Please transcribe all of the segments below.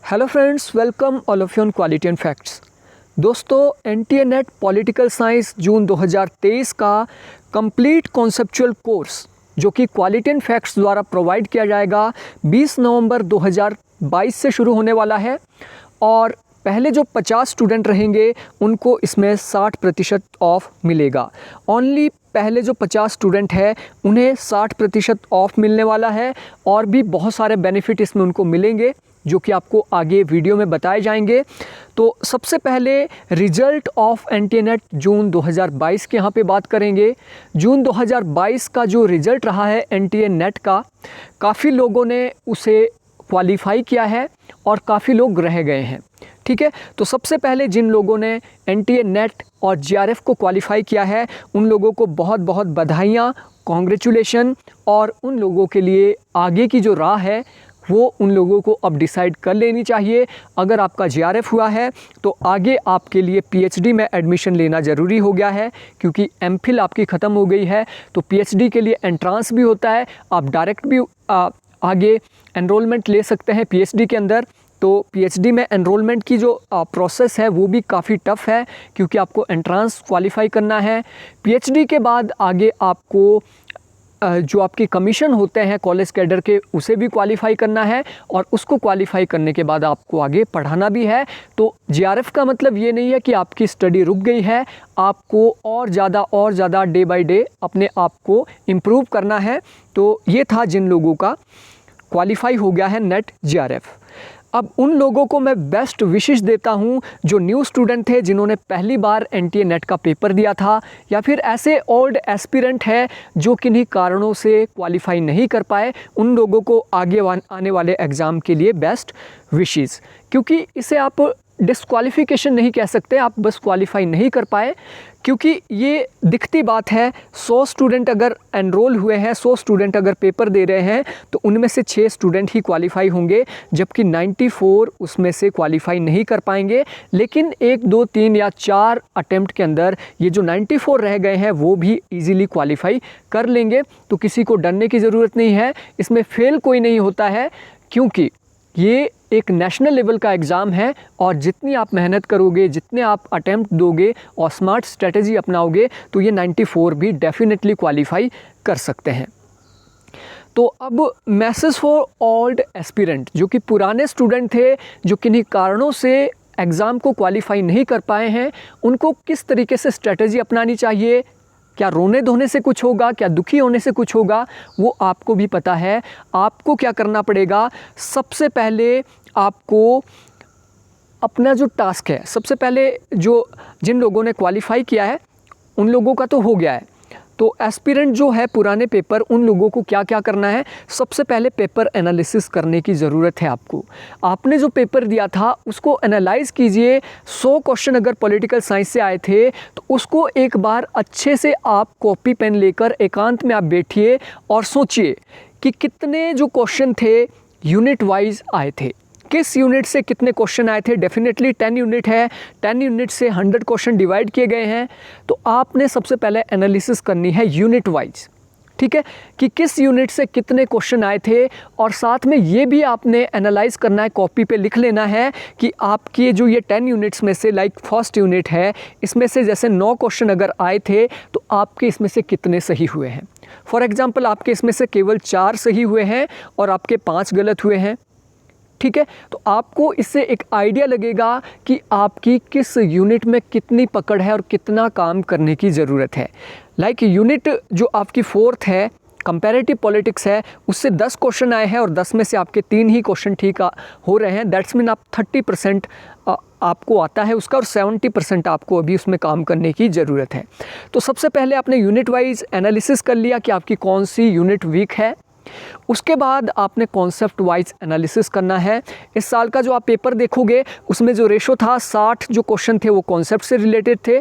Hello friends, welcome all of you on quality and facts. दोस्तों, NTA net political science जून 2023 का complete conceptual course जो कि quality and facts द्वारा provide किया जाएगा 20 नवंबर 2022 से शुरू होने वाला है। और पहले जो 50 स्टूडेंट रहेंगे उनको इसमें 60% ऑफ मिलेगा। ओनली पहले जो 50 स्टूडेंट है उन्हें 60% ऑफ मिलने वाला है और भी बहुत सारे बेनिफिट इसमें उनको मिलेंगे जो कि आपको आगे वीडियो में बताए जाएंगे। तो सबसे पहले रिजल्ट ऑफ एनटीए नेट जून 2022 के यहाँ पे बात करेंगे। जून 2022 का जो रिज़ल्ट रहा है एनटीए नेट का, काफ़ी लोगों ने उसे क्वालिफाई किया है और काफ़ी लोग रह गए हैं। ठीक है, तो सबसे पहले जिन लोगों ने एनटीए नेट और जीआरएफ को क्वालिफाई किया है उन लोगों को बहुत बहुत बधाइयाँ, कॉन्ग्रेचुलेशन। और उन लोगों के लिए आगे की जो राह है वो उन लोगों को अब डिसाइड कर लेनी चाहिए। अगर आपका जीआरएफ हुआ है तो आगे आपके लिए पीएचडी में एडमिशन लेना ज़रूरी हो गया है, क्योंकि एमफिल आपकी ख़त्म हो गई है। तो पीएचडी के लिए एंट्रांस भी होता है, आप डायरेक्ट भी आगे एनरोलमेंट ले सकते हैं पीएचडी के अंदर। तो पीएचडी में एनरोलमेंट की जो प्रोसेस है वो भी काफ़ी टफ़ है, क्योंकि आपको एंट्रांस क्वालिफाई करना है। पीएचडी के बाद आगे आपको जो आपके कमीशन होते हैं कॉलेज कैडर के उसे भी क्वालिफाई करना है, और उसको क्वालिफाई करने के बाद आपको आगे पढ़ाना भी है। तो जीआरएफ का मतलब ये नहीं है कि आपकी स्टडी रुक गई है, आपको और ज़्यादा डे बाय डे अपने आप को इम्प्रूव करना है। तो ये था जिन लोगों का क्वालिफाई हो गया है नेट जीआरएफ। अब उन लोगों को मैं बेस्ट विशेष देता हूं जो न्यू स्टूडेंट थे, जिन्होंने पहली बार एनटीए नेट का पेपर दिया था, या फिर ऐसे ओल्ड एस्पिरेंट है जो किन्हीं कारणों से क्वालिफाई नहीं कर पाए। उन लोगों को आगे आने वाले एग्ज़ाम के लिए बेस्ट विशेष, क्योंकि इसे आप डिस्क्वालिफिकेशन नहीं कह सकते, आप बस क्वालिफाई नहीं कर पाए। क्योंकि ये दिखती बात है, 100 स्टूडेंट अगर एनरोल हुए हैं, 100 स्टूडेंट अगर पेपर दे रहे हैं तो उनमें से 6 स्टूडेंट ही क्वालिफाई होंगे, जबकि 94 उसमें से क्वालिफाई नहीं कर पाएंगे। लेकिन 1, 2, 3 या 4 अटेम्प्ट के अंदर ये जो 94 रह गए हैं वो भी इजीली क्वालिफाई कर लेंगे। तो किसी को डरने की ज़रूरत नहीं है, इसमें फेल कोई नहीं होता है, क्योंकि ये एक नेशनल लेवल का एग्ज़ाम है। और जितनी आप मेहनत करोगे, जितने आप अटेम्प्ट दोगे और स्मार्ट स्ट्रेटजी अपनाओगे तो ये 94 भी डेफिनेटली क्वालिफाई कर सकते हैं। तो अब मैसेज फॉर ओल्ड एस्पिरेंट, जो कि पुराने स्टूडेंट थे जो किन्हीं कारणों से एग्ज़ाम को क्वालिफाई नहीं कर पाए हैं, उनको किस तरीके से स्ट्रेटजी अपनानी चाहिए, क्या रोने धोने से कुछ होगा, क्या दुखी होने से कुछ होगा, वो आपको भी पता है। आपको क्या करना पड़ेगा, सबसे पहले आपको अपना जो टास्क है, सबसे पहले जिन लोगों ने क्वालिफाई किया है उन लोगों का तो हो गया है। तो एस्पिरेंट जो है पुराने पेपर, उन लोगों को क्या क्या करना है, सबसे पहले पेपर एनालिसिस करने की ज़रूरत है आपको। आपने जो पेपर दिया था उसको एनालाइज़ कीजिए। 100 क्वेश्चन अगर पॉलिटिकल साइंस से आए थे तो उसको एक बार अच्छे से आप कॉपी पेन लेकर एकांत में आप बैठिए और सोचिए कि कितने जो क्वेश्चन थे यूनिट वाइज आए थे, किस यूनिट से कितने क्वेश्चन आए थे। डेफिनेटली 10 यूनिट है, 10 यूनिट से 100 क्वेश्चन डिवाइड किए गए हैं। तो आपने सबसे पहले एनालिसिस करनी है यूनिट वाइज, ठीक है, कि किस यूनिट से कितने क्वेश्चन आए थे। और साथ में ये भी आपने एनालाइज करना है, कॉपी पे लिख लेना है कि आपके जो ये 10 यूनिट्स में से, लाइक फर्स्ट यूनिट है, इसमें से जैसे 9 क्वेश्चन अगर आए थे तो आपके इसमें से कितने सही हुए हैं। फॉर एग्जाम्पल आपके इसमें से केवल 4 सही हुए हैं और आपके 5 गलत हुए हैं। ठीक है, तो आपको इससे एक आइडिया लगेगा कि आपकी किस यूनिट में कितनी पकड़ है और कितना काम करने की ज़रूरत है। लाइक यूनिट जो आपकी 4th है, कंपैरेटिव पॉलिटिक्स है, उससे 10 क्वेश्चन आए हैं और 10 में से आपके 3 ही क्वेश्चन ठीक हो रहे हैं। दैट्स मीन आप 30% आपको आता है उसका, और 70% आपको अभी उसमें काम करने की ज़रूरत है। तो सबसे पहले आपने यूनिट वाइज एनालिसिस कर लिया कि आपकी कौन सी यूनिट वीक है। उसके बाद आपने कॉन्सेप्ट वाइज एनालिसिस करना है। इस साल का जो आप पेपर देखोगे उसमें जो रेशो था, 60 जो क्वेश्चन थे वो कॉन्सेप्ट से रिलेटेड थे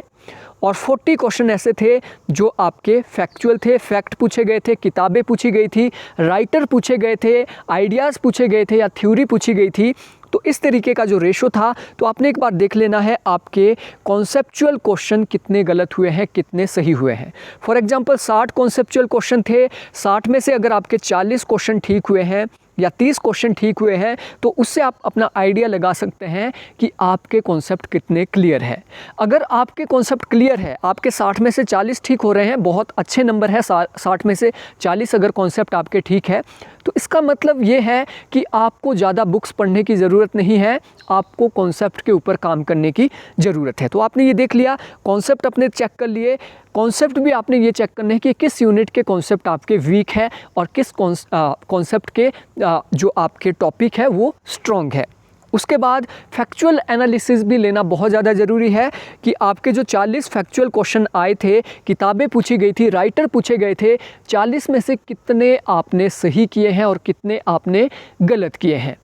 और 40 क्वेश्चन ऐसे थे जो आपके फैक्चुअल थे, फैक्ट पूछे गए थे, किताबें पूछी गई थी, राइटर पूछे गए थे, आइडियाज़ पूछे गए थे या थ्योरी पूछी गई थी। तो इस तरीके का जो रेशो था, तो आपने एक बार देख लेना है आपके कॉन्सेप्चुअल क्वेश्चन कितने गलत हुए हैं, कितने सही हुए हैं। फॉर एग्जांपल 60 कॉन्सेप्चुअल क्वेश्चन थे, 60 में से अगर आपके 40 क्वेश्चन ठीक हुए हैं या 30 क्वेश्चन ठीक हुए हैं तो उससे आप अपना आइडिया लगा सकते हैं कि आपके कॉन्सेप्ट कितने क्लियर है। अगर आपके कॉन्सेप्ट क्लियर है, आपके 60 में से 40 ठीक हो रहे हैं, बहुत अच्छे नंबर है, 60 में से 40 अगर कॉन्सेप्ट आपके ठीक है, तो इसका मतलब ये है कि आपको ज़्यादा बुक्स पढ़ने की ज़रूरत नहीं है, आपको कॉन्सेप्ट के ऊपर काम करने की ज़रूरत है। तो आपने ये देख लिया, कॉन्सेप्ट अपने चेक कर लिए, कॉन्सेप्ट भी आपने ये चेक करना है कि किस यूनिट के कॉन्सेप्ट आपके वीक है और किस कॉन्सेप्ट के जो आपके टॉपिक है वो स्ट्रॉन्ग है। उसके बाद फैक्चुअल एनालिसिस भी लेना बहुत ज़्यादा ज़रूरी है कि आपके जो 40 फैक्चुअल क्वेश्चन आए थे, किताबें पूछी गई थी, राइटर पूछे गए थे, 40 में से कितने आपने सही किए हैं और कितने आपने गलत किए हैं।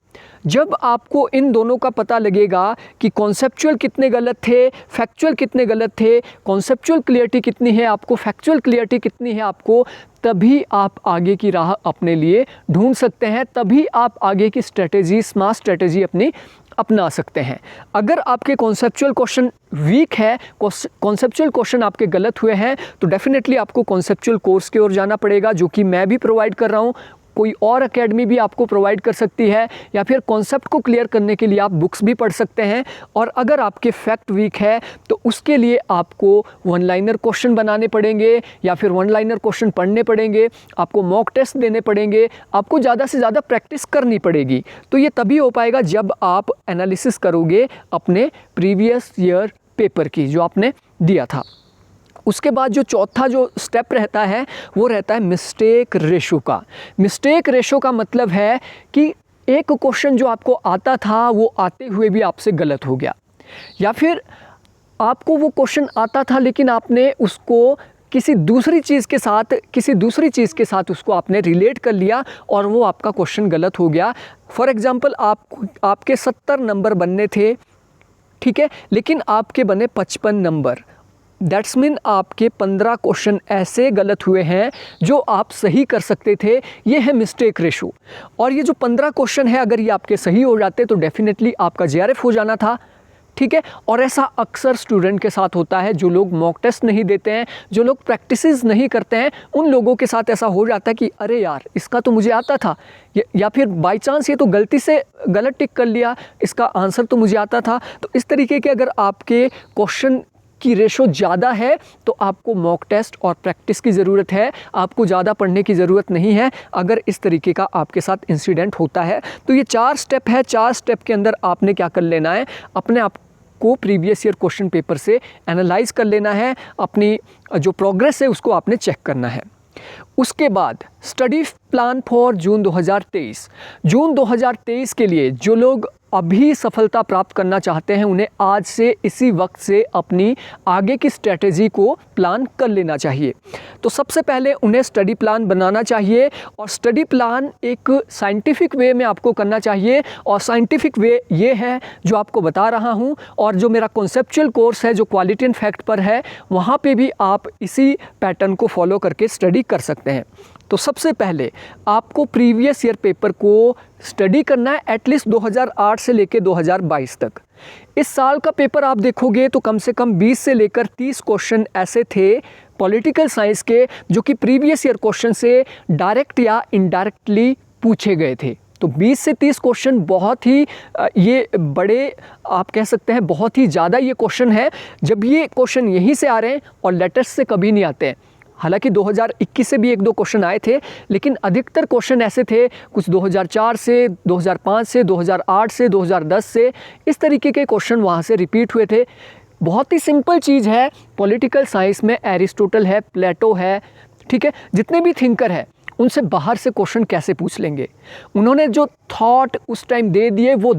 जब आपको इन दोनों का पता लगेगा कि कॉन्सेप्चुअल कितने गलत थे, फैक्चुअल कितने गलत थे, कॉन्सेप्चुअल क्लियरिटी कितनी है आपको, फैक्चुअल क्लियरिटी कितनी है आपको, तभी आप आगे की राह अपने लिए ढूंढ सकते हैं, तभी आप आगे की स्ट्रेटेजी, स्मार्ट स्ट्रेटेजी अपनी अपना सकते हैं। अगर आपके कॉन्सेप्चुअल क्वेश्चन वीक है, कॉन्सेप्चुअल क्वेश्चन आपके गलत हुए हैं, तो डेफिनेटली आपको कॉन्सेप्चुअल कोर्स की ओर जाना पड़ेगा, जो कि मैं भी प्रोवाइड कर रहा हूँ, कोई और एकेडमी भी आपको प्रोवाइड कर सकती है, या फिर कॉन्सेप्ट को क्लियर करने के लिए आप बुक्स भी पढ़ सकते हैं। और अगर आपके फैक्ट वीक है तो उसके लिए आपको वन लाइनर क्वेश्चन बनाने पड़ेंगे या फिर वन लाइनर क्वेश्चन पढ़ने पड़ेंगे, आपको मॉक टेस्ट देने पड़ेंगे, आपको ज़्यादा से ज़्यादा प्रैक्टिस करनी पड़ेगी। तो ये तभी हो पाएगा जब आप एनालिसिस करोगे अपने प्रीवियस ईयर पेपर की जो आपने दिया था। उसके बाद जो चौथा जो स्टेप रहता है वो रहता है मिस्टेक रेशो का। मिस्टेक रेशो का मतलब है कि एक क्वेश्चन जो आपको आता था वो आते हुए भी आपसे गलत हो गया, या फिर आपको वो क्वेश्चन आता था लेकिन आपने उसको किसी दूसरी चीज़ के साथ उसको आपने रिलेट कर लिया और वो आपका क्वेश्चन गलत हो गया। फॉर एग्ज़ाम्पल आपके 70 नंबर बनने थे, ठीक है, लेकिन आपके बने 55 नंबर। दैट्स मीन आपके 15 क्वेश्चन ऐसे गलत हुए हैं जो आप सही कर सकते थे। ये है मिस्टेक रेशो। और ये जो 15 क्वेश्चन है, अगर ये आपके सही हो जाते तो डेफिनेटली आपका जेआरएफ हो जाना था, ठीक है। और ऐसा अक्सर स्टूडेंट के साथ होता है, जो लोग मॉक टेस्ट नहीं देते हैं, जो लोग प्रैक्टिसेस नहीं करते हैं, उन लोगों के साथ ऐसा हो जाता है कि अरे यार इसका तो मुझे आता था, या फिर बाय चांस ये तो गलती से गलत टिक कर लिया, इसका आंसर तो मुझे आता था। तो इस तरीके के अगर आपके क्वेश्चन की रेशो ज़्यादा है तो आपको मॉक टेस्ट और प्रैक्टिस की ज़रूरत है, आपको ज़्यादा पढ़ने की ज़रूरत नहीं है अगर इस तरीके का आपके साथ इंसिडेंट होता है। तो ये 4 स्टेप है, 4 स्टेप के अंदर आपने क्या कर लेना है, अपने आप को प्रीवियस ईयर क्वेश्चन पेपर से एनालाइज कर लेना है, अपनी जो प्रोग्रेस है उसको आपने चेक करना है। उसके बाद स्टडी प्लान फॉर जून 2023। जून 2023 के लिए जो लोग अभी सफलता प्राप्त करना चाहते हैं, उन्हें आज से इसी वक्त से अपनी आगे की स्ट्रेटेजी को प्लान कर लेना चाहिए। तो सबसे पहले उन्हें स्टडी प्लान बनाना चाहिए, और स्टडी प्लान एक साइंटिफिक वे में आपको करना चाहिए। और साइंटिफिक वे ये है जो आपको बता रहा हूँ, और जो मेरा कॉन्सेप्चुअल कोर्स है जो क्वालिटी एंड फैक्ट पर है, वहाँ पे भी आप इसी पैटर्न को फॉलो करके स्टडी कर सकते हैं। तो सबसे पहले आपको प्रीवियस ईयर पेपर को स्टडी करना है, एटलीस्ट 2008 से लेकर 2022 तक। इस साल का पेपर आप देखोगे तो कम से कम 20 से लेकर 30 क्वेश्चन ऐसे थे पॉलिटिकल साइंस के जो कि प्रीवियस ईयर क्वेश्चन से डायरेक्ट या इनडायरेक्टली पूछे गए थे। तो 20 से 30 क्वेश्चन बहुत ही ये बड़े, आप कह सकते हैं बहुत ही ज़्यादा ये क्वेश्चन है। जब ये क्वेश्चन यहीं से आ रहे हैं और लेटेस्ट से कभी नहीं आते हैं, हालांकि 2021 से भी 1-2 क्वेश्चन आए थे, लेकिन अधिकतर क्वेश्चन ऐसे थे, कुछ 2004 से, 2005 से, 2008 से, 2010 से, इस तरीके के क्वेश्चन वहाँ से रिपीट हुए थे। बहुत ही सिंपल चीज़ है, पॉलिटिकल साइंस में एरिस्टोटल है, प्लेटो है, ठीक है, जितने भी थिंकर है उनसे बाहर से क्वेश्चन कैसे पूछ लेंगे। उन्होंने जो थॉट उस टाइम दे दिए वो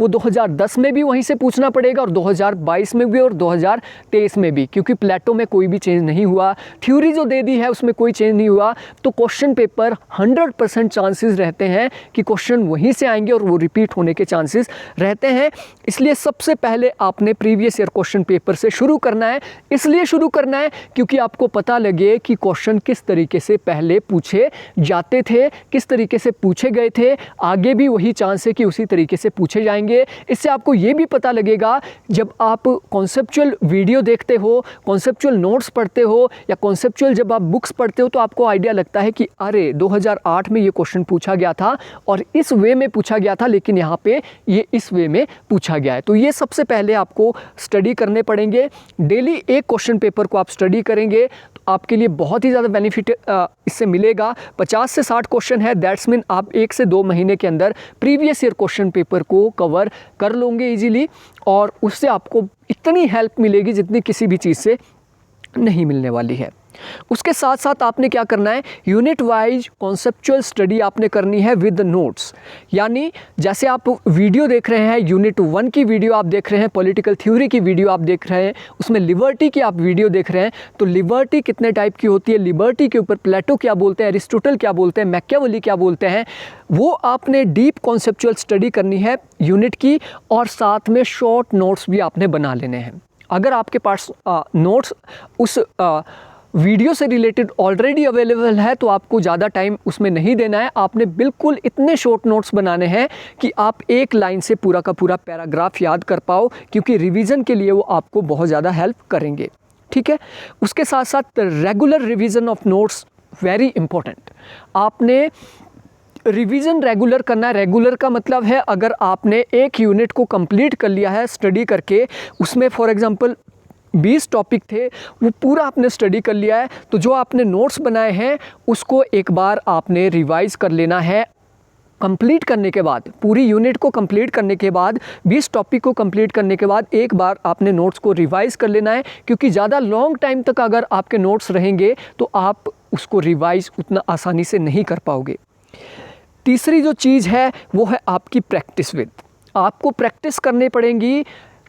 2010 में भी वहीं से पूछना पड़ेगा, और 2022 में भी, और 2023 में भी, क्योंकि प्लेटो में कोई भी चेंज नहीं हुआ, थ्योरी जो दे दी है उसमें कोई चेंज नहीं हुआ। तो क्वेश्चन पेपर 100% चांसेस रहते हैं कि क्वेश्चन वहीं से आएंगे और वो रिपीट होने के चांसेस रहते हैं। इसलिए सबसे पहले आपने प्रीवियस ईयर क्वेश्चन पेपर से शुरू करना है। इसलिए शुरू करना है क्योंकि आपको पता लगे कि क्वेश्चन किस तरीके से पहले पूछे पूछे जाते थे, किस तरीके से पूछे गए थे, आगे भी वही चांस है कि उसी तरीके से पूछे जाएंगे। इससे आपको ये भी पता लगेगा जब आप कॉन्सेप्चुअल वीडियो देखते हो, कॉन्सेप्चुअल नोट्स पढ़ते हो या कॉन्सेप्चुअल जब आप बुक्स पढ़ते हो तो आपको आइडिया लगता है कि अरे 2008 में ये क्वेश्चन पूछा गया था और इस वे में पूछा गया था, लेकिन यहाँ पे ये इस वे में पूछा गया है। तो ये सबसे पहले आपको स्टडी करने पड़ेंगे। डेली एक क्वेश्चन पेपर को आप स्टडी करेंगे तो आपके लिए बहुत ही ज़्यादा बेनिफिट इससे मिलेगा। 50 से 60 क्वेश्चन है, दैट्स मीन आप 1 से 2 महीने के अंदर प्रीवियस ईयर क्वेश्चन पेपर को कवर कर लोगे इजीली, और उससे आपको इतनी हेल्प मिलेगी जितनी किसी भी चीज़ से नहीं मिलने वाली है। उसके साथ साथ आपने क्या करना है, यूनिट वाइज कॉन्सेप्चुअल स्टडी आपने करनी है विद नोट्स। यानी जैसे आप वीडियो देख रहे हैं, यूनिट 1 की वीडियो आप देख रहे हैं, पॉलिटिकल थ्योरी की वीडियो आप देख रहे हैं, उसमें लिबर्टी की आप वीडियो देख रहे हैं, तो लिबर्टी कितने टाइप की होती है, लिबर्टी के ऊपर प्लेटो क्या बोलते हैं, एरिस्टोटल क्या बोलते हैं, मैकियावेली क्या बोलते हैं, वो आपने डीप कॉन्सेप्चुअल स्टडी करनी है यूनिट की, और साथ में शॉर्ट नोट्स भी आपने बना लेने हैं। अगर आपके पास नोट्स उस वीडियो से रिलेटेड ऑलरेडी अवेलेबल है तो आपको ज़्यादा टाइम उसमें नहीं देना है। आपने बिल्कुल इतने शॉर्ट नोट्स बनाने हैं कि आप एक लाइन से पूरा का पूरा पैराग्राफ याद कर पाओ, क्योंकि रिवीजन के लिए वो आपको बहुत ज़्यादा हेल्प करेंगे। ठीक है, उसके साथ साथ regular revision of notes very important. आपने रिवीजन रेगुलर करना है। रेगुलर का मतलब है अगर आपने एक यूनिट को कंप्लीट कर लिया है स्टडी करके, उसमें फॉर एग्जांपल 20 टॉपिक थे, वो पूरा आपने स्टडी कर लिया है, तो जो आपने नोट्स बनाए हैं उसको एक बार आपने रिवाइज कर लेना है। कंप्लीट करने के बाद, पूरी यूनिट को कंप्लीट करने के बाद, 20 टॉपिक को कंप्लीट करने के बाद एक बार आपने नोट्स को रिवाइज कर लेना है, क्योंकि ज़्यादा लॉन्ग टाइम तक अगर आपके नोट्स रहेंगे तो आप उसको रिवाइज उतना आसानी से नहीं कर पाओगे। तीसरी जो चीज़ है वो है आपकी प्रैक्टिस विद। आपको प्रैक्टिस करनी पड़ेगी।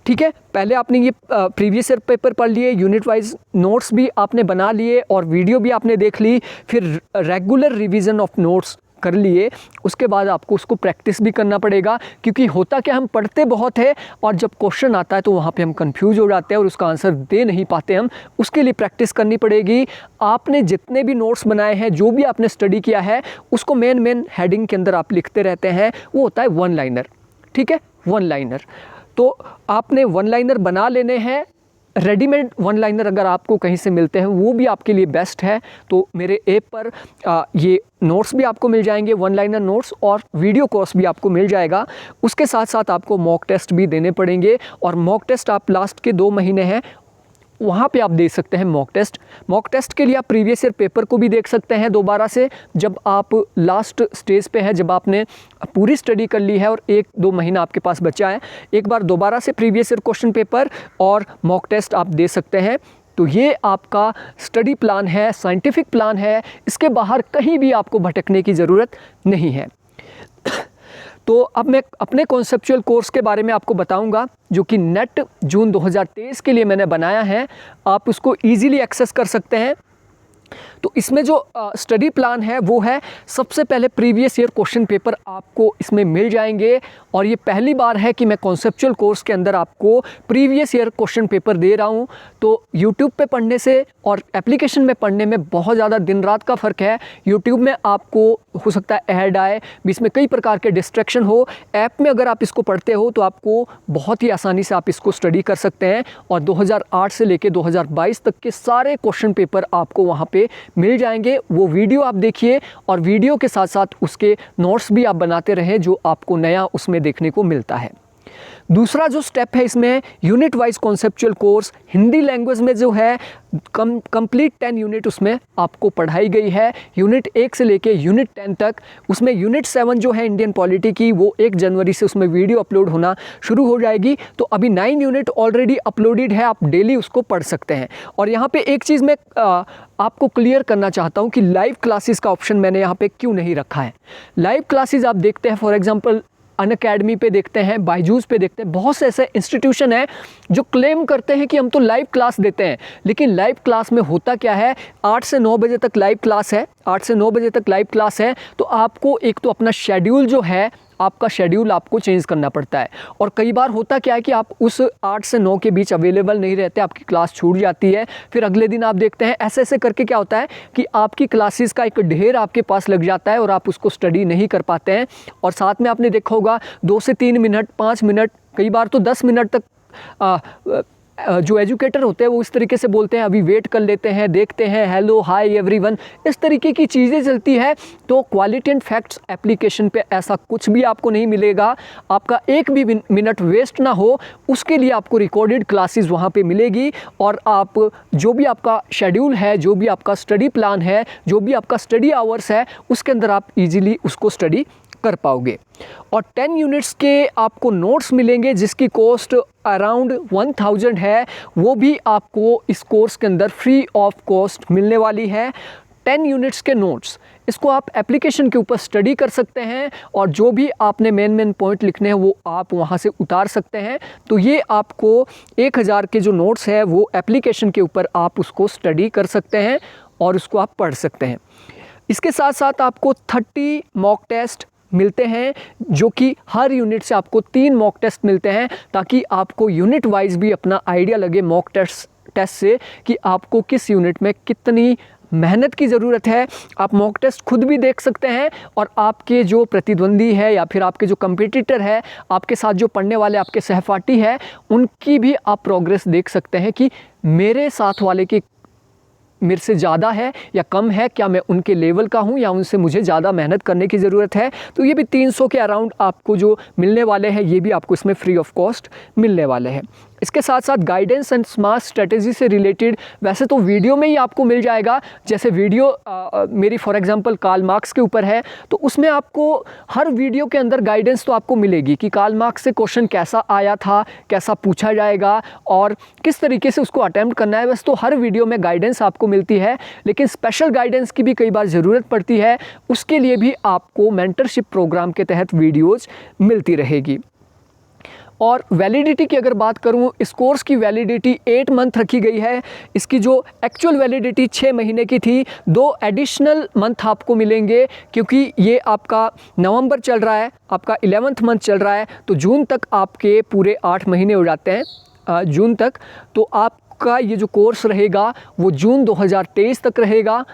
ठीक है, पहले आपने ये प्रीवियस ईयर पेपर पढ़ लिए, यूनिट वाइज नोट्स भी आपने बना लिए और वीडियो भी आपने देख ली, फिर रेगुलर रिवीजन ऑफ नोट्स कर लिए। उसके बाद आपको उसको प्रैक्टिस भी करना पड़ेगा, क्योंकि होता क्या, हम पढ़ते बहुत है और जब क्वेश्चन आता है तो वहाँ पे हम कंफ्यूज हो जाते हैं और उसका आंसर दे नहीं पाते हम। उसके लिए प्रैक्टिस करनी पड़ेगी। आपने जितने भी नोट्स बनाए हैं, जो भी आपने स्टडी किया है, उसको मेन हेडिंग के अंदर आप लिखते रहते हैं, वो होता है 1 लाइनर। ठीक है, 1 लाइनर। तो आपने 1 लाइनर बना लेने हैं। रेडीमेड 1 लाइनर अगर आपको कहीं से मिलते हैं वो भी आपके लिए बेस्ट है। तो मेरे ऐप पर ये नोट्स भी आपको मिल जाएंगे, 1 लाइनर नोट्स, और वीडियो कोर्स भी आपको मिल जाएगा। उसके साथ साथ आपको मॉक टेस्ट भी देने पड़ेंगे, और मॉक टेस्ट आप लास्ट के 2 महीने हैं वहाँ पे आप दे सकते हैं मॉक टेस्ट। मॉक टेस्ट के लिए आप प्रीवियस ईयर पेपर को भी देख सकते हैं दोबारा से, जब आप लास्ट स्टेज पे हैं, जब आपने पूरी स्टडी कर ली है और 1-2 महीना आपके पास बचा है, एक बार दोबारा से प्रीवियस ईयर क्वेश्चन पेपर और मॉक टेस्ट आप दे सकते हैं। तो ये आपका स्टडी प्लान है, साइंटिफिक प्लान है, इसके बाहर कहीं भी आपको भटकने की ज़रूरत नहीं है। तो अब मैं अपने कॉन्सेप्चुअल कोर्स के बारे में आपको बताऊंगा, जो कि नेट जून 2023 के लिए मैंने बनाया है। आप उसको इजीली एक्सेस कर सकते हैं। तो इसमें जो स्टडी प्लान है वो है, सबसे पहले प्रीवियस ईयर क्वेश्चन पेपर आपको इसमें मिल जाएंगे, और ये पहली बार है कि मैं कॉन्सेप्चुअल कोर्स के अंदर आपको प्रीवियस ईयर क्वेश्चन पेपर दे रहा हूँ। तो यूट्यूब पे पढ़ने से और एप्लीकेशन में पढ़ने में बहुत ज़्यादा दिन रात का फ़र्क है। यूट्यूब में आपको हो सकता है ऐड आए, बीच में कई प्रकार के डिस्ट्रैक्शन हो। ऐप में अगर आप इसको पढ़ते हो तो आपको बहुत ही आसानी से आप इसको स्टडी कर सकते हैं, और 2008 से लेकर 2022 तक के सारे क्वेश्चन पेपर आपको वहाँ पे मिल जाएंगे। वो वीडियो आप देखिए, और वीडियो के साथ साथ उसके नोट्स भी आप बनाते रहें, जो आपको नया उसमें देखने को मिलता है। दूसरा जो स्टेप है इसमें, unit wise conceptual course Hindi language में जो है कंप्लीट 10 यूनिट उसमें आपको पढ़ाई गई है, यूनिट 1 से लेके यूनिट 10 तक। उसमें यूनिट 7 जो है इंडियन पॉलिटी की, वो 1 जनवरी से उसमें वीडियो अपलोड होना शुरू हो जाएगी। तो अभी 9 यूनिट ऑलरेडी अपलोडेड है, आप डेली उसको पढ़ सकते हैं। और यहाँ पे एक चीज़ मैं आपको क्लियर करना चाहता हूँ कि लाइव क्लासेस का ऑप्शन मैंने यहाँ पे क्यों नहीं रखा है। लाइव क्लासेस आप देखते हैं, फॉर एग्जांपल अनअकैडमी पे देखते हैं, बायजूस पे देखते हैं, बहुत से ऐसे इंस्टीट्यूशन हैं जो क्लेम करते हैं कि हम तो लाइव क्लास देते हैं। लेकिन लाइव क्लास में होता क्या है, 8 से 9 बजे तक लाइव क्लास है, 8 से 9 बजे तक लाइव क्लास है। तो आपको एक तो अपना शेड्यूल जो है आपका शेड्यूल आपको चेंज करना पड़ता है। और कई बार होता क्या है कि आप उस 8 से 9 के बीच अवेलेबल नहीं रहते, आपकी क्लास छूट जाती है, फिर अगले दिन आप देखते हैं ऐसे ऐसे करके क्या होता है कि आपकी क्लासेस का एक ढेर आपके पास लग जाता है और आप उसको स्टडी नहीं कर पाते हैं। और साथ में आपने देखा होगा 2 से 3 मिनट, 5 मिनट, कई बार तो 10 मिनट तक जो एजुकेटर होते हैं वो इस तरीके से बोलते हैं अभी वेट कर लेते हैं, देखते हैं, हेलो हाय एवरीवन, इस तरीके की चीज़ें चलती है। तो क्वालिटी एंड फैक्ट्स एप्लीकेशन पे ऐसा कुछ भी आपको नहीं मिलेगा। आपका एक भी मिनट वेस्ट ना हो उसके लिए आपको रिकॉर्डेड क्लासेस वहाँ पे मिलेगी। और आप जो भी आपका शेड्यूल है, जो भी आपका स्टडी प्लान है, जो भी आपका स्टडी आवर्स है, उसके अंदर आप इजीली उसको स्टडी कर पाओगे। और 10 यूनिट्स के आपको नोट्स मिलेंगे जिसकी कॉस्ट अराउंड 1000 है, वो भी आपको इस कोर्स के अंदर फ्री ऑफ कॉस्ट मिलने वाली है। 10 यूनिट्स के नोट्स, इसको आप एप्लीकेशन के ऊपर स्टडी कर सकते हैं और जो भी आपने मेन पॉइंट लिखने हैं वो आप वहाँ से उतार सकते हैं। तो ये आपको 1000 के जो नोट्स है वो एप्लीकेशन के ऊपर आप उसको स्टडी कर सकते हैं और उसको आप पढ़ सकते हैं। इसके साथ साथ आपको 30 मॉक टेस्ट मिलते हैं, जो कि हर यूनिट से आपको 3 मॉक टेस्ट मिलते हैं, ताकि आपको यूनिट वाइज भी अपना आइडिया लगे मॉक टेस्ट से कि आपको किस यूनिट में कितनी मेहनत की ज़रूरत है। आप मॉक टेस्ट खुद भी देख सकते हैं और आपके जो प्रतिद्वंदी है या फिर आपके जो कंपटीटर है, आपके साथ जो पढ़ने वाले आपके सहपाठी है, उनकी भी आप प्रोग्रेस देख सकते हैं कि मेरे साथ वाले की मेरे से ज़्यादा है या कम है, क्या मैं उनके लेवल का हूँ या उनसे मुझे ज़्यादा मेहनत करने की ज़रूरत है। तो ये भी 300 के अराउंड आपको जो मिलने वाले हैं, ये भी आपको इसमें फ्री ऑफ कॉस्ट मिलने वाले हैं। इसके साथ साथ गाइडेंस एंड स्मार्ट स्ट्रेटेजी से रिलेटेड वैसे तो वीडियो में ही आपको मिल जाएगा। जैसे वीडियो मेरी फॉर एग्जांपल कार्ल मार्क्स के ऊपर है, तो उसमें आपको हर वीडियो के अंदर गाइडेंस तो आपको मिलेगी कि कार्ल मार्क्स से क्वेश्चन कैसा आया था, कैसा पूछा जाएगा और किस तरीके से उसको अटैम्प्ट करना है। वैसे तो हर वीडियो में गाइडेंस आपको मिलती है, लेकिन स्पेशल गाइडेंस की भी कई बार ज़रूरत पड़ती है, उसके लिए भी आपको मेंटरशिप प्रोग्राम के तहत वीडियोज़ मिलती रहेगी। और वैलिडिटी की अगर बात करूं, इस कोर्स की वैलिडिटी 8 मंथ रखी गई है। इसकी जो एक्चुअल वैलिडिटी 6 महीने की थी, 2 एडिशनल मंथ आपको मिलेंगे, क्योंकि ये आपका नवंबर चल रहा है, आपका 11th मंथ चल रहा है, तो जून तक आपके पूरे 8 महीने हो जाते हैं जून तक। तो आपका ये जो कोर्स रहेगा वो जून 2023 तक रहेगा।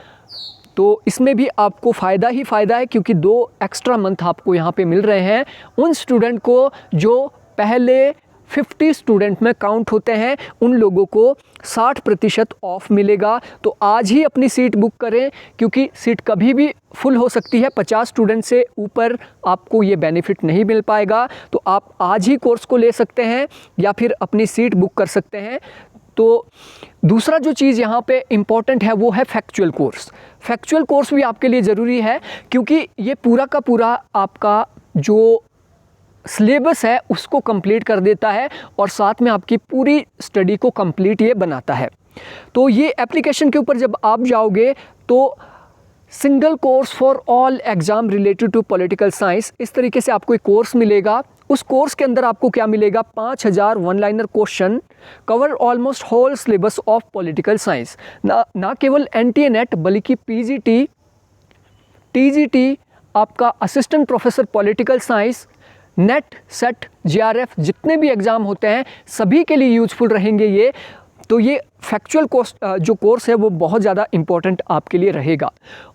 तो इसमें भी आपको फ़ायदा ही फ़ायदा है, क्योंकि 2 एक्स्ट्रा मंथ आपको यहाँ पे मिल रहे हैं उन स्टूडेंट को जो पहले 50 स्टूडेंट में काउंट होते हैं, उन लोगों को 60% ऑफ मिलेगा। तो आज ही अपनी सीट बुक करें, क्योंकि सीट कभी भी फुल हो सकती है। 50 स्टूडेंट से ऊपर आपको ये बेनिफिट नहीं मिल पाएगा। तो आप आज ही कोर्स को ले सकते हैं या फिर अपनी सीट बुक कर सकते हैं। तो दूसरा जो चीज़ यहाँ पे इम्पॉर्टेंट है वो है फैक्चुअल कोर्स। फैक्चुअल कोर्स भी आपके लिए ज़रूरी है, क्योंकि ये पूरा का पूरा आपका जो सिलेबस है उसको कंप्लीट कर देता है और साथ में आपकी पूरी स्टडी को कंप्लीट ये बनाता है। तो ये एप्लीकेशन के ऊपर जब आप जाओगे तो single course for all exam related to political science, इस तरीके से आपको एक कोर्स मिलेगा। उस कोर्स के अंदर आपको क्या मिलेगा, 5000 one liner question cover almost whole syllabus of political science. ना केवल NTA नेट बल्कि PGT, TGT, आपका assistant professor political science, NET, SET, JRF, जितने भी एग्ज़ाम होते हैं सभी के लिए यूजफुल रहेंगे ये। तो ये फैक्चुअल जो कोर्स है वो बहुत ज़्यादा इम्पोर्टेंट आपके लिए रहेगा।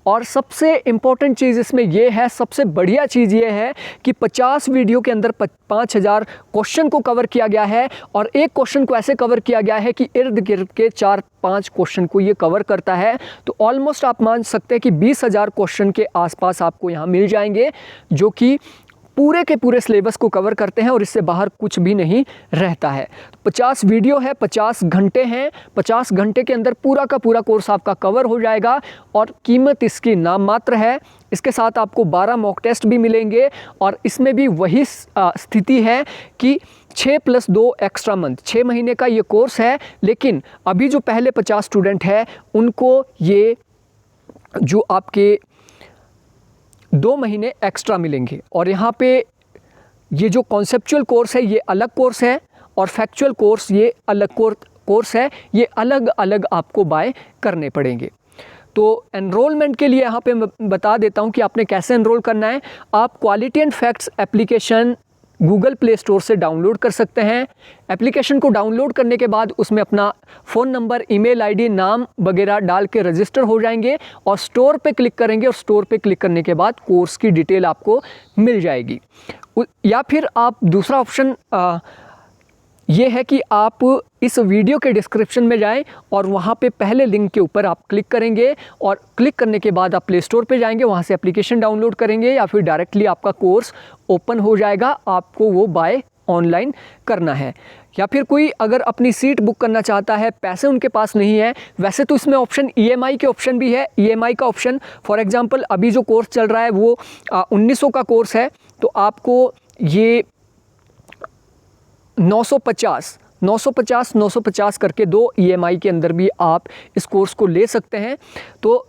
और सबसे इम्पोर्टेंट चीज़ इसमें ये है, सबसे बढ़िया चीज़ ये है कि 50 वीडियो के अंदर 5000 क्वेश्चन को कवर किया गया है और एक क्वेश्चन को ऐसे कवर किया गया है कि इर्द गिर्द के 4-5 क्वेश्चन को ये कवर करता है। तो ऑलमोस्ट आप मान सकते हैं कि 20,000 क्वेश्चन के आसपास आपको यहाँ मिल जाएंगे, जो कि पूरे के पूरे सिलेबस को कवर करते हैं और इससे बाहर कुछ भी नहीं रहता है। 50 वीडियो है, 50 घंटे हैं, 50 घंटे के अंदर पूरा का पूरा कोर्स आपका कवर हो जाएगा और कीमत इसकी नाम मात्र है। इसके साथ आपको 12 मॉक टेस्ट भी मिलेंगे और इसमें भी वही स्थिति है कि 6 + 2 एक्स्ट्रा मंथ, 6 महीने का ये कोर्स है। लेकिन अभी जो पहले 50 स्टूडेंट हैं उनको ये जो आपके 2 महीने एक्स्ट्रा मिलेंगे। और यहाँ पे ये जो कॉन्सेप्चुअल कोर्स है ये अलग कोर्स है और फैक्चुअल कोर्स ये अलग कोर्स है, ये अलग अलग आपको बाय करने पड़ेंगे। तो एनरोलमेंट के लिए यहाँ पे बता देता हूँ कि आपने कैसे एनरोल करना है। आप quality and facts application Google play store से डाउनलोड कर सकते हैं। एप्लीकेशन को डाउनलोड करने के बाद उसमें अपना फ़ोन नंबर, ईमेल आईडी, नाम वगैरह डाल के रजिस्टर हो जाएंगे और स्टोर पे क्लिक करेंगे और स्टोर पे क्लिक करने के बाद कोर्स की डिटेल आपको मिल जाएगी। या फिर आप दूसरा ऑप्शन ये है कि आप इस वीडियो के डिस्क्रिप्शन में जाएं और वहाँ पे पहले लिंक के ऊपर आप क्लिक करेंगे और क्लिक करने के बाद आप प्ले स्टोर पे जाएंगे, वहाँ से एप्लीकेशन डाउनलोड करेंगे या फिर डायरेक्टली आपका कोर्स ओपन हो जाएगा, आपको वो बाय ऑनलाइन करना है। या फिर कोई अगर अपनी सीट बुक करना चाहता है, पैसे उनके पास नहीं है, वैसे तो इसमें ऑप्शन EMI के ऑप्शन भी है। EMI का ऑप्शन फॉर एग्जांपल अभी जो कोर्स चल रहा है वो 1900 का कोर्स है, तो आपको ये 950 करके 2 EMI के अंदर भी आप इस कोर्स को ले सकते हैं। तो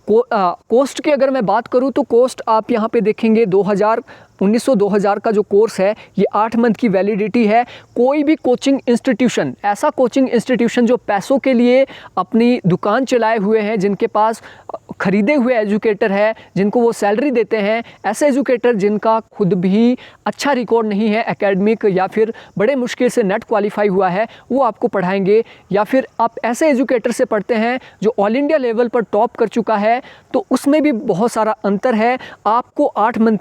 कोस्ट की अगर मैं बात करूं तो कोस्ट आप यहां पे देखेंगे 1900-2000 का जो कोर्स है ये 8 मंथ की वैलिडिटी है। कोई भी कोचिंग इंस्टीट्यूशन, ऐसा कोचिंग इंस्टीट्यूशन जो पैसों के लिए अपनी दुकान चलाए हुए हैं, जिनके पास खरीदे हुए एजुकेटर है, जिनको वो सैलरी देते हैं, ऐसे एजुकेटर जिनका खुद भी अच्छा रिकॉर्ड नहीं है एकेडमिक या फिर बड़े मुश्किल से नेट क्वालिफाई हुआ है, वो आपको पढ़ाएंगे। या फिर आप ऐसे एजुकेटर से पढ़ते हैं जो ऑल इंडिया लेवल पर टॉप कर चुका है, तो उसमें भी बहुत सारा अंतर है। आपको 8 मंथ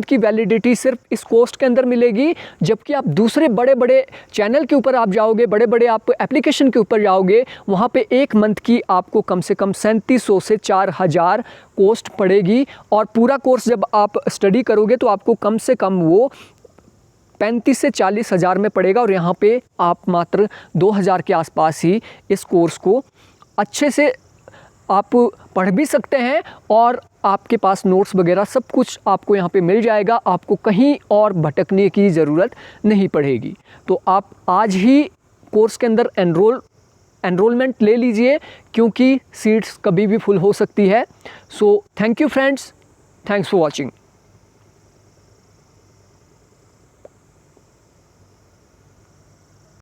की वैलिडिटी सिर्फ इस कोर्स के अंदर मिलेगी, जबकि आप दूसरे बड़े बड़े चैनल के ऊपर आप जाओगे, बड़े बड़े आप एप्लीकेशन के ऊपर जाओगे, वहाँ पे 1 मंथ की आपको कम से कम 3700 से 4000 कॉस्ट पड़ेगी। और पूरा कोर्स जब आप स्टडी करोगे तो आपको कम से कम वो 35 से 40 हज़ार में पड़ेगा। और यहाँ पे आप मात्र 2000 के आसपास ही इस कोर्स को अच्छे से आप पढ़ भी सकते हैं और आपके पास नोट्स वगैरह सब कुछ आपको यहाँ पे मिल जाएगा। आपको कहीं और भटकने की ज़रूरत नहीं पड़ेगी। तो आप आज ही कोर्स के अंदर एनरोलमेंट ले लीजिए, क्योंकि सीट्स कभी भी फुल हो सकती है। So thank you friends, thanks for watching.